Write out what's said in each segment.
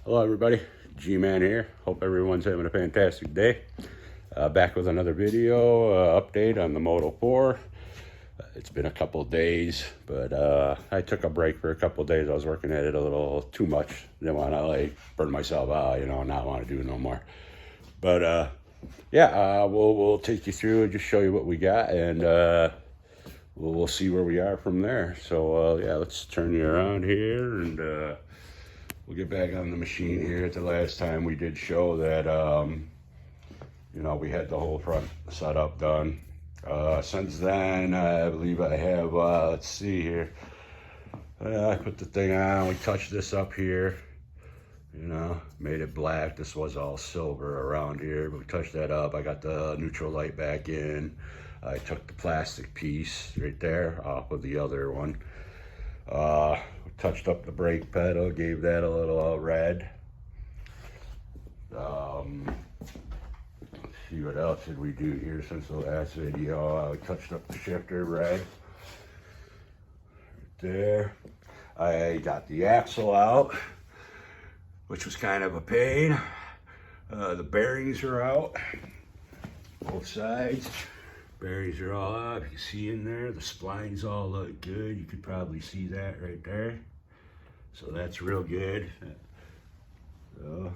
Hello everybody, G-Man here. Hope everyone's having a fantastic day. Back with another video update on the Moto4. It's been a couple of days, but I took a break for a couple of days. I was working at it a little too much. Didn't want to like burn myself out, not want to do it no more. But we'll take you through and just show you what we got, and we'll see where we are from there. So let's turn you around here, and we'll get back on the machine here. At the last time we did show that we had the whole front setup done. Since then, I believe I have, let's see here. I put the thing on, we touched this up here, made it black. This was all silver around here, but we touched that up. I got the neutral light back in. I took the plastic piece right there off of the other one. Touched up the brake pedal, gave that a little red. See what else did we do here since the last video. I touched up the shifter red. Right there. I got the axle out, which was kind of a pain. The bearings are out, both sides. Bearings are all out. You can see in there, the splines all look good. You could probably see that right there. So that's real good. So,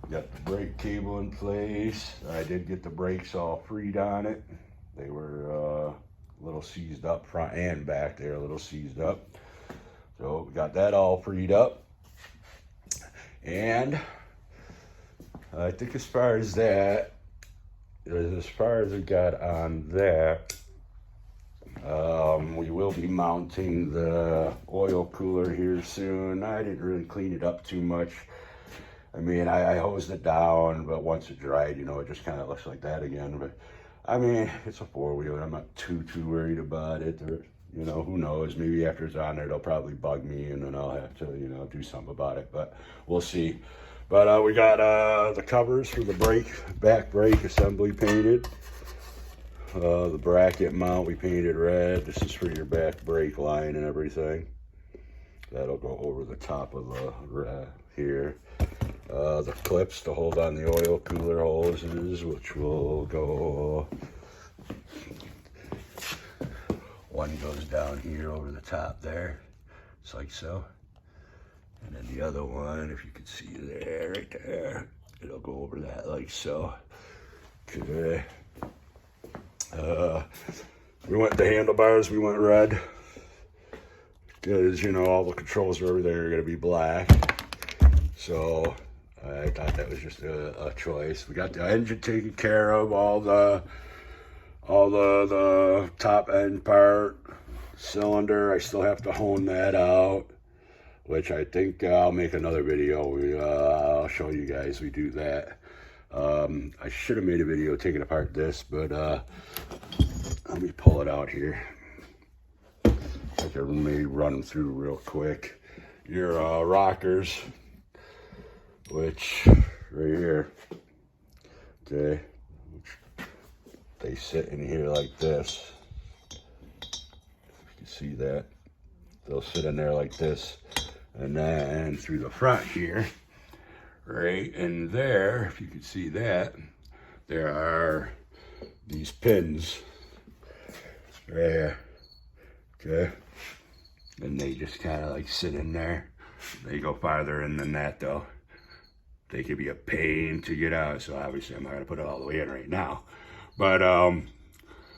got the brake cable in place. I did get the brakes all freed on it. They were a little seized up, front and back. They're a little seized up. So we got that all freed up. And I think as far as that, as far as I got on that, we will be mounting the oil cooler here soon. I didn't really clean it up too much. I mean, I hosed it down, but once it dried, it just kind of looks like that again. But I mean, it's a four-wheeler. I'm not too worried about it. Or, who knows? Maybe after it's on there, they'll probably bug me, and then I'll have to, do something about it. But we'll see. But we got the covers for the back brake assembly painted. The bracket mount we painted red. This is for your back brake line and everything. That'll go over the top of the here. The clips to hold on the oil cooler hoses, which will go, one goes down here over the top there, just like so. And then the other one, if you can see there, right there, it'll go over that like so. Okay. We went the handlebars, we went red. Because, all the controls over there are going to be black. So I thought that was just a choice. We got the engine taken care of, all the top end part, cylinder. I still have to hone that out, which I think I'll make another video. I'll show you guys we do that. I should have made a video taking apart this, but let me pull it out here. I can maybe run them through real quick. Your rockers, which right here, okay, they sit in here like this. If you can see that, they'll sit in there like this, and then through the front here, right in there, if you can see that, there are these pins right here, okay, and they just kind of like sit in there. They go farther in than that though. They could be a pain to get out, so obviously I'm not gonna put it all the way in right now. But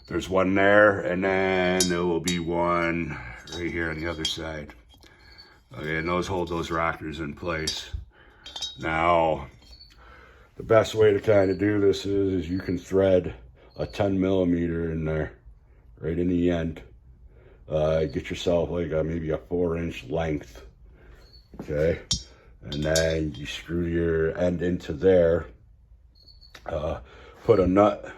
there's one there, and then there will be one right here on the other side. Okay, and those hold those rockers in place. Now, the best way to kind of do this is you can thread a 10 millimeter in there, right in the end. Get yourself like maybe a 4-inch length, okay? And then you screw your end into there, put a nut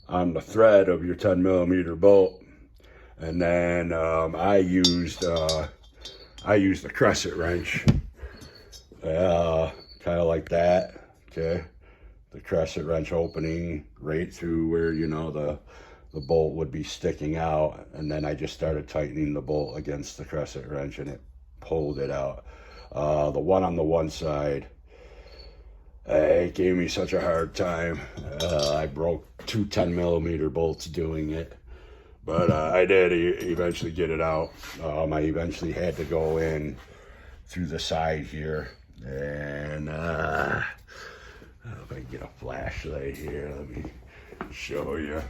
on the thread of your 10 millimeter bolt, and then I used the crescent wrench, kind of like that, okay? The crescent wrench opening right through where, the bolt would be sticking out, and then I just started tightening the bolt against the crescent wrench, and it pulled it out. The one on the one side, it gave me such a hard time. I broke two 10mm bolts doing it. But I did eventually get it out. I eventually had to go in through the side here. And if I can get a flashlight here, let me show you.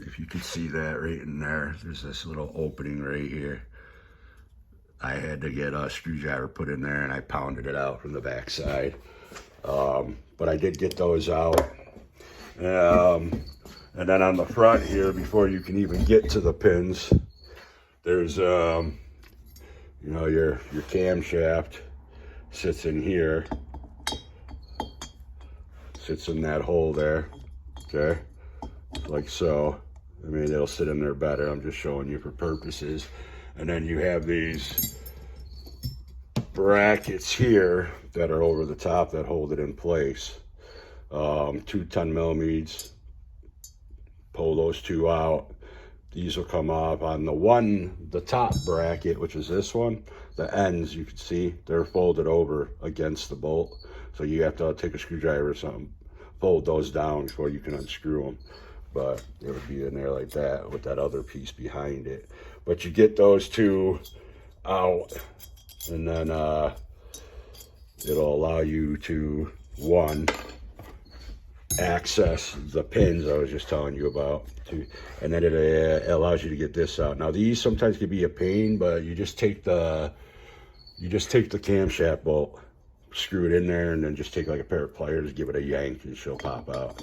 If you can see that right in there, there's this little opening right here. I had to get a screwdriver put in there and I pounded it out from the back side. But I did get those out. And then on the front here, before you can even get to the pins, there's you know, your camshaft sits in here, sits in that hole there, okay, like so. I mean, it'll sit in there better. I'm just showing you for purposes. And then you have these brackets here that are over the top that hold it in place. Two 10mm, pull those two out. These will come off on the top bracket, which is this one. The ends, you can see, they're folded over against the bolt. So you have to take a screwdriver or something, fold those down before you can unscrew them. But it would be in there like that with that other piece behind it. But you get those two out, and then it'll allow you to, one, access the pins I was just telling you about, and then it allows you to get this out. Now these sometimes can be a pain, but you just take the camshaft bolt, screw it in there, and then just take like a pair of pliers, give it a yank, and she'll pop out.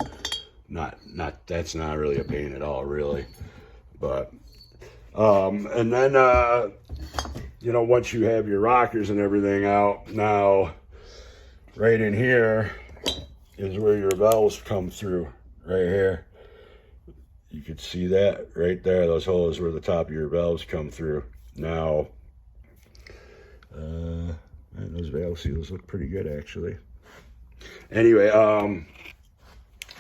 That's not really a pain at all, really. But and then you know, once you have your rockers and everything out, now right in here is where your valves come through, right here. You can see that right there, those holes where the top of your valves come through. Now, man, those valve seals look pretty good, actually. Anyway,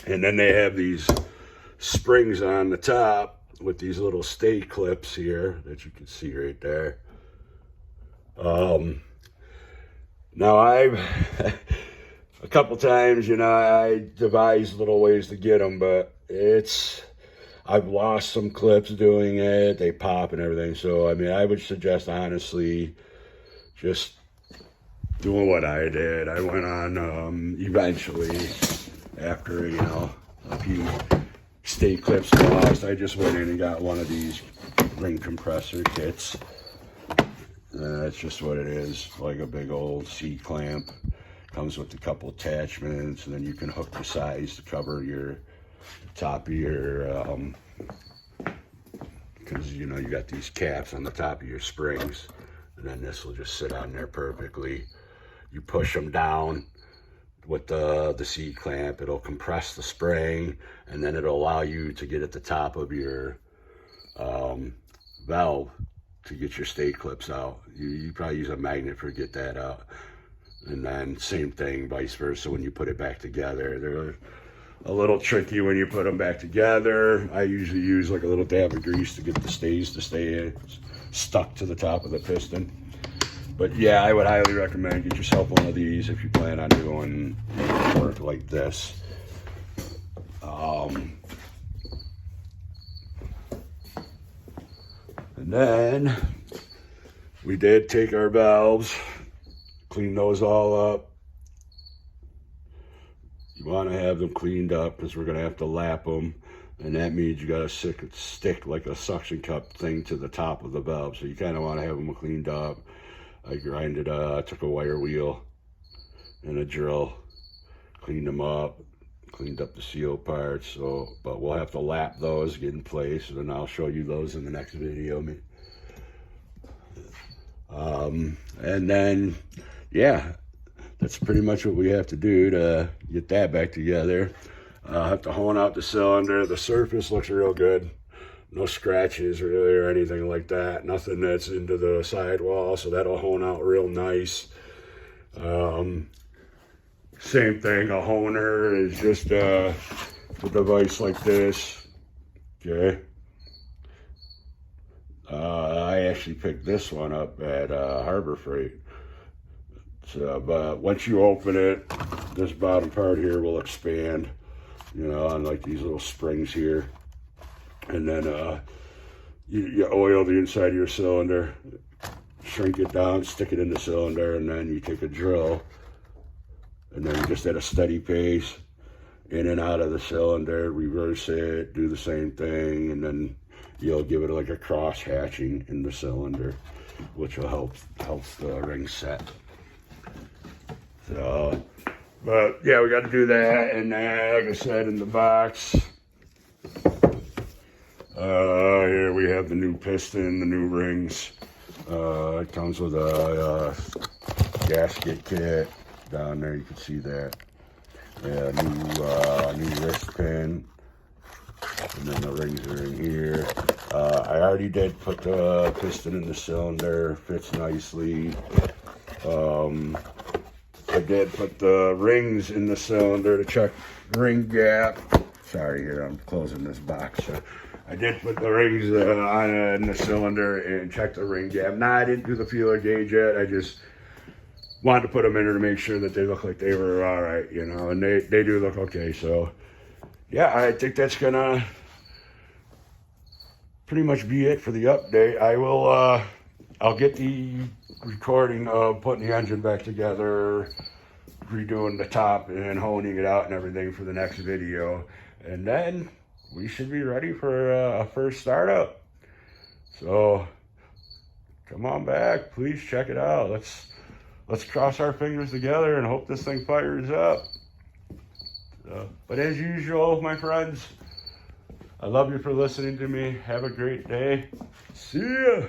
and then they have these springs on the top with these little stay clips here that you can see right there. Now I've a couple times, you know, I devised little ways to get them, but I've lost some clips doing it. They pop and everything. So, I mean, I would suggest, honestly, just doing what I did. I went on, eventually, after, you know, a few stay clips lost, I just went in and got one of these ring compressor kits. That's just what it is, like a big old C-clamp. Comes with a couple attachments, and then you can hook the sides to cover your top of your, because you know you got these caps on the top of your springs, and then this will just sit on there perfectly. You push them down with the C-clamp, it'll compress the spring, and then it'll allow you to get at the top of your valve to get your stay clips out. You probably use a magnet to get that out. And then same thing, vice versa, when you put it back together. They're a little tricky when you put them back together. I usually use like a little dab of grease to get the stays to stay stuck to the top of the piston. But yeah, I would highly recommend get yourself one of these if you plan on doing work like this. And then we did take our valves, clean those all up. You want to have them cleaned up because we're going to have to lap them, and that means you got to stick like a suction cup thing to the top of the valve. So you kind of want to have them cleaned up. I grinded, took a wire wheel and a drill, cleaned them up, cleaned up the seal parts. So, but we'll have to lap those, get in place, and then I'll show you those in the next video. And then, yeah, that's pretty much what we have to do to get that back together. I have to hone out the cylinder. The surface looks real good. No scratches really or anything like that. Nothing that's into the sidewall, so that'll hone out real nice. Same thing, a honer is just a device like this, okay? I actually picked this one up at Harbor Freight. So, but once you open it, this bottom part here will expand, you know, on like these little springs here. And then you oil the inside of your cylinder, shrink it down, stick it in the cylinder, and then you take a drill, and then just at a steady pace, in and out of the cylinder, reverse it, do the same thing, and then you'll give it like a cross hatching in the cylinder, which will help the ring set. So, but yeah, we got to do that, and like I said, in the box, here we have the new piston, the new rings. It comes with a gasket kit down there. You can see that. Yeah, new wrist pin, and then the rings are in here. I already did put the piston in the cylinder. Fits nicely. I did put the rings in the cylinder to check ring gap. Sorry, here I'm closing this box. I did put the rings in the cylinder and check the ring gap. Nah, I didn't do the feeler gauge yet. I just wanted to put them in there to make sure that they look like they were all right, you know, and they do look okay. So, yeah, I think that's gonna pretty much be it for the update. I'll get the recording of putting the engine back together, redoing the top and honing it out and everything for the next video. And then we should be ready for a first startup. So come on back, please check it out. Let's cross our fingers together and hope this thing fires up. But as usual, my friends, I love you for listening to me. Have a great day. See ya.